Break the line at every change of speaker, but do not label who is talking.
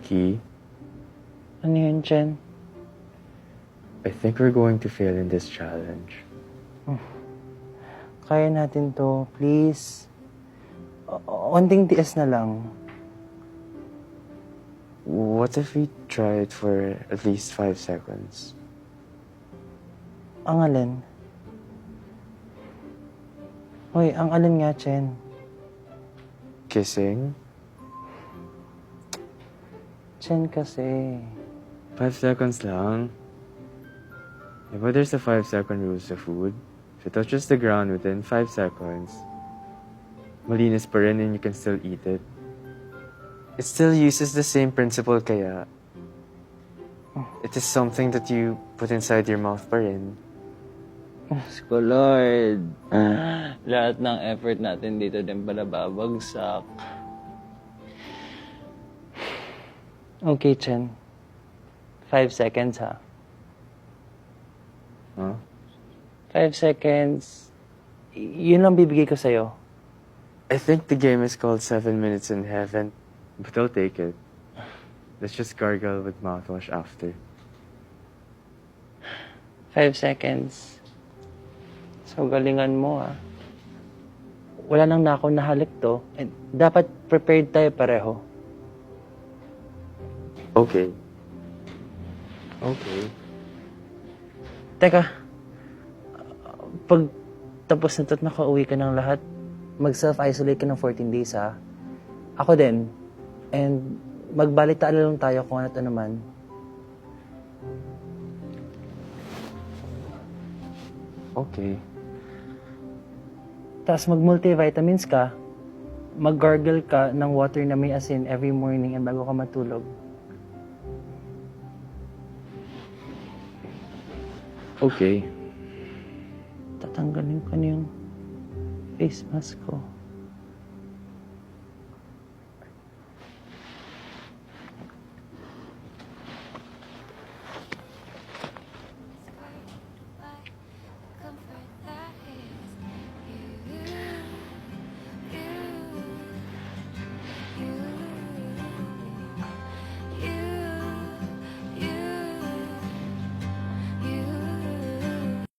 Key,
Ano yun, Chen?
I think we're going to fail in this challenge.
Kaya natin to. Please. Onting tiis na lang.
What if we try it for at least 5 seconds?
Ang alin? Hoy, ang alin nga, Chen?
Kissing?
Chen kasi.
5 seconds lang. But there's a 5-second rule sa food. If it touches the ground within 5 seconds, malinis pa rin and you can still eat it. It still uses the same principle kaya it is something that you put inside your mouth pa rin.
Diyos ko, Lord. Lahat ng effort natin dito din pala babagsak. Okay, Chen. 5 seconds, ha?
Huh?
5 seconds. Yun lang bibigay ko sa'yo.
I think the game is called 7 Minutes in Heaven, but I'll take it. Let's just gargle with mouthwash after.
5 seconds. So, galingan mo, ah. Wala nang nakaw na halik to. And dapat prepared tayo pareho.
Okay. Okay.
Teka, pag tapos na to't nakauwi ka ng lahat, mag-self-isolate ka ng 14 days, ha? Ako din. And magbalitaan na lang tayo kung ano't ano man.
Okay.
Tapos mag-multivitamins ka, mag-gargle ka ng water na may asin every morning and bago ka matulog.
Okay.
Tatanggalin ko na yung face mask ko.